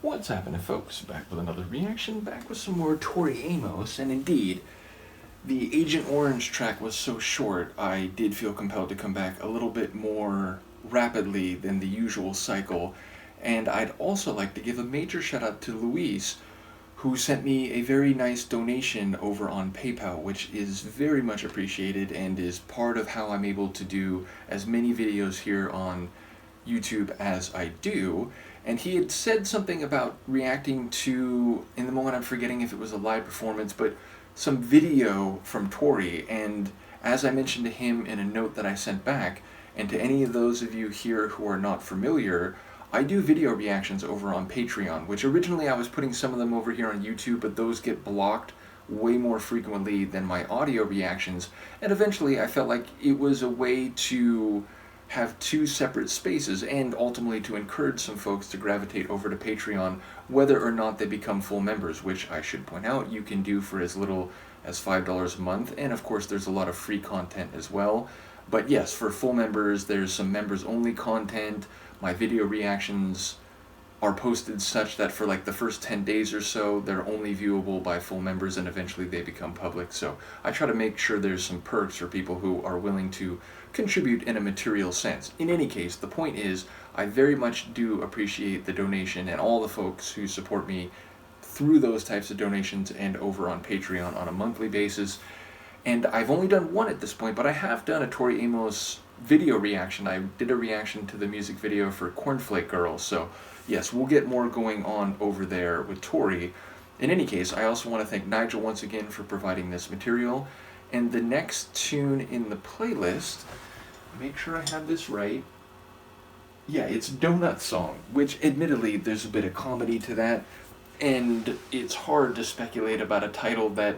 What's happening, folks? Back with another reaction, back with some more Tori Amos, and indeed, the Agent Orange track was so short, I did feel compelled to come back a little bit more rapidly than the usual cycle, and I'd also like to give a major shout out to Luis, who sent me a very nice donation over on PayPal, which is very much appreciated and is part of how I'm able to do as many videos here on YouTube as I do. And he had said something about reacting to, in the moment I'm forgetting if it was a live performance, but some video from Tori. And as I mentioned to him in a note that I sent back, and to any of those of you here who are not familiar, I do video reactions over on Patreon, which originally I was putting some of them over here on YouTube, but those get blocked way more frequently than my audio reactions, and eventually I felt like it was a way to have two separate spaces and ultimately to encourage some folks to gravitate over to Patreon whether or not they become full members, which I should point out you can do for as little as $5 a month, and of course there's a lot of free content as well. But yes, for full members there's some members only content. My video reactions are posted such that for like the first 10 days or so they're only viewable by full members, and eventually they become public. So I try to make sure there's some perks for people who are willing to contribute in a material sense. In any case, the point is I very much do appreciate the donation and all the folks who support me through those types of donations and over on Patreon on a monthly basis. And I've only done one at this point, but I have done a Tori Amos video reaction. I did a reaction to the music video for Cornflake Girl, so yes, we'll get more going on over there with Tori. In any case, I also want to thank Nigel once again for providing this material. And the next tune in the playlist, make sure I have this right. Yeah, it's Doughnut Song, which admittedly there's a bit of comedy to that, and it's hard to speculate about a title that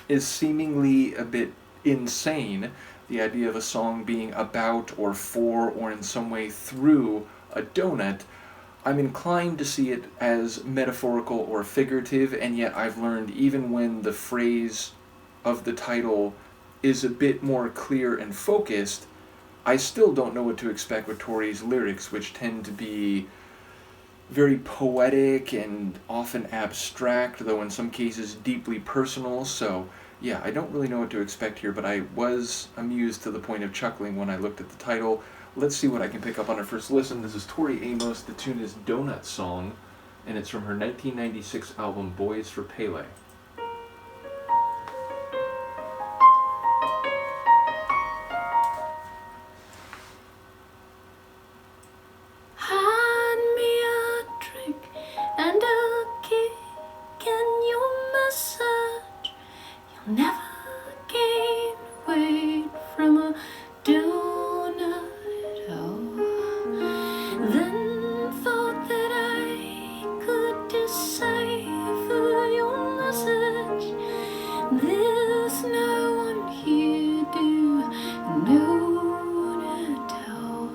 is seemingly a bit insane. The idea of a song being about or for or in some way through a donut. I'm inclined to see it as metaphorical or figurative, and yet I've learned even when the phrase of the title is a bit more clear and focused, I still don't know what to expect with Tori's lyrics, which tend to be very poetic and often abstract, though in some cases deeply personal. So yeah, I don't really know what to expect here, but I was amused to the point of chuckling when I looked at the title. Let's see what I can pick up on our first listen. This is Tori Amos. The tune is Doughnut Song, and it's from her 1996 album Boys for Pele. Hand me a drink and a kick and your massage. You'll never gain weight from a donut. Oh, then thought that I could decipher your message. There's no one here to know at all.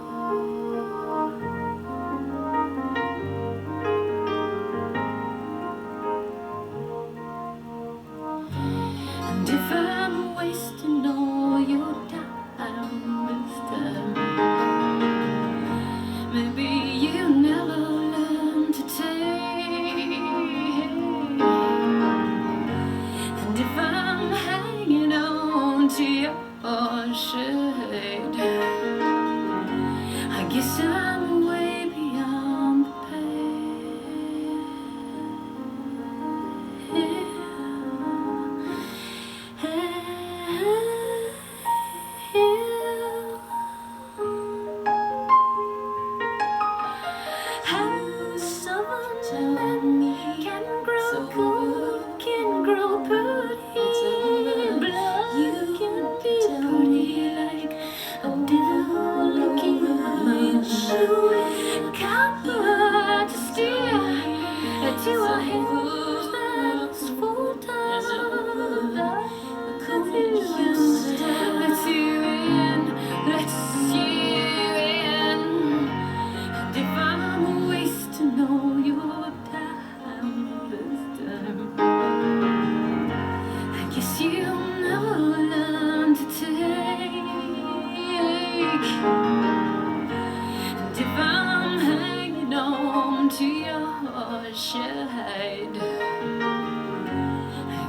shade. I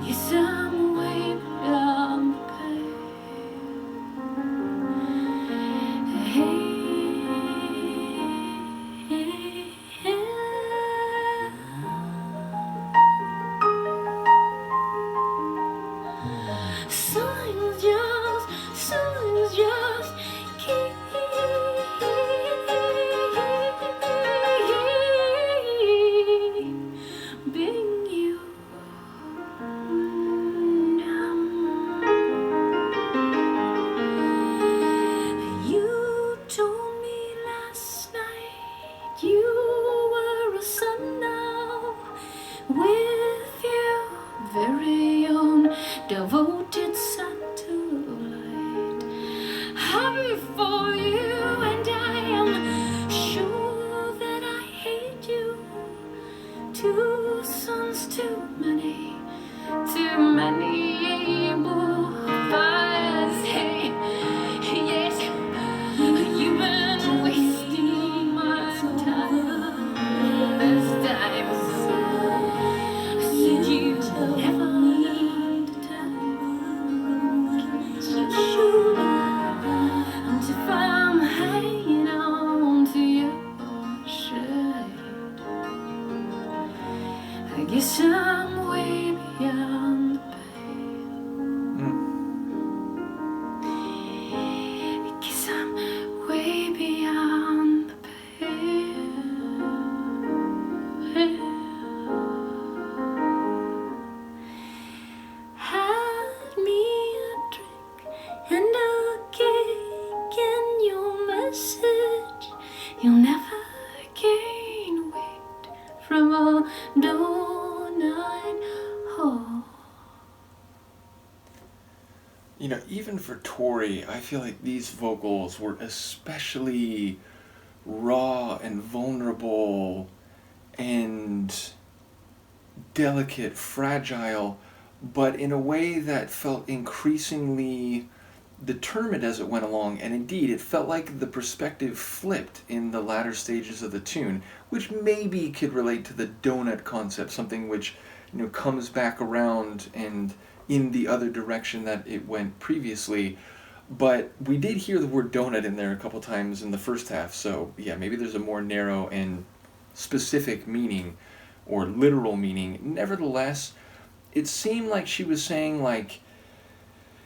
guess I'm way beyond the pain. Something's just keep being you. You told me last night you were a son now with your very own devoted satellite. Happy for you, and I am sure that I hate you. 2 sons too many but hey, yes, you've been wasting my time this time. Said you never need time. And if I'm hanging on to your shade, I guess I'm way beyond the pain. I guess I'm way beyond the pain. Had me a drink and a cake and your message. You'll never gain weight from a Doughnut hole. You know, even for Tori, I feel like these vocals were especially raw and vulnerable and delicate, fragile, but in a way that felt increasingly determined as it went along. And indeed, it felt like the perspective flipped in the latter stages of the tune, which maybe could relate to the donut concept, something which, you know, comes back around and in the other direction that it went previously. But we did hear the word donut in there a couple times in the first half, so yeah, maybe there's a more narrow and specific meaning or literal meaning. Nevertheless, it seemed like she was saying, like,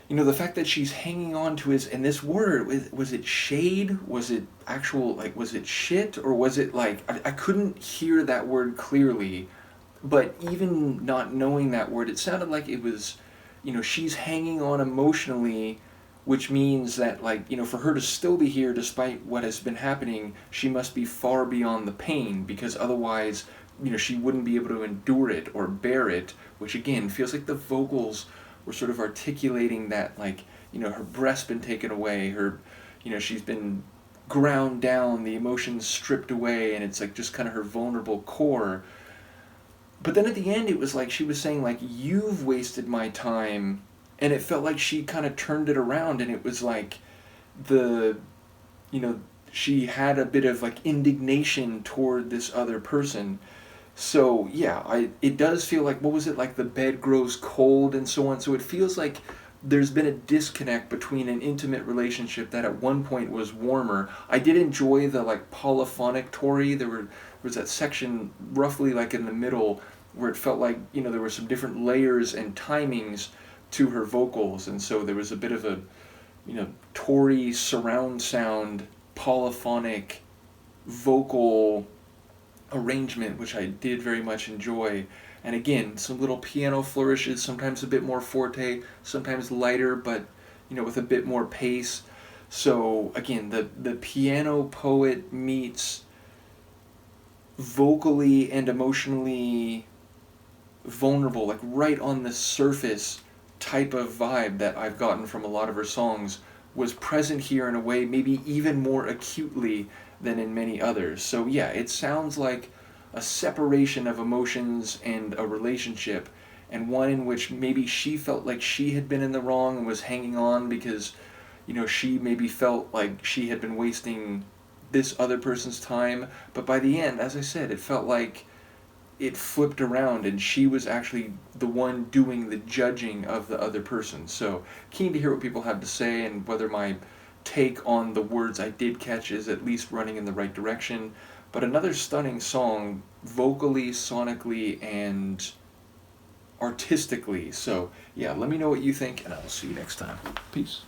you know, the fact that she's hanging on to his, and this word, was it shade? Was it actual, like, was it shit? Or was it like, I couldn't hear that word clearly, but even not knowing that word, it sounded like it was, you know, she's hanging on emotionally, which means that, like, you know, for her to still be here despite what has been happening, she must be far beyond the pain, because otherwise, you know, she wouldn't be able to endure it or bear it, which again feels like the vocals were sort of articulating that, like, you know, her breast's been taken away, her, you know, she's been ground down, the emotions stripped away, and it's like just kind of her vulnerable core. But then at the end, it was like she was saying, like, you've wasted my time, and it felt like she kind of turned it around, and it was like the, you know, she had a bit of, like, indignation toward this other person. So, yeah, it does feel like, what was it, like the bed grows cold and so on, so it feels like there's been a disconnect between an intimate relationship that at one point was warmer. I did enjoy the, like, polyphonic Tori. There was that section roughly, like, in the middle where it felt like, you know, there were some different layers and timings to her vocals, and so there was a bit of a, you know, Tori surround sound, polyphonic vocal arrangement, which I did very much enjoy. And again, some little piano flourishes, sometimes a bit more forte, sometimes lighter, but, you know, with a bit more pace. So again, the piano poet meets vocally and emotionally vulnerable, like right on the surface type of vibe that I've gotten from a lot of her songs was present here in a way maybe even more acutely than in many others. So yeah, it sounds like a separation of emotions and a relationship, and one in which maybe she felt like she had been in the wrong and was hanging on because, you know, she maybe felt like she had been wasting this other person's time. But by the end, as I said, it felt like it flipped around and she was actually the one doing the judging of the other person. So keen to hear what people have to say and whether my take on the words I did catch is at least running in the right direction. But another stunning song, vocally, sonically, and artistically. So yeah, let me know what you think, and I'll see you next time. Peace.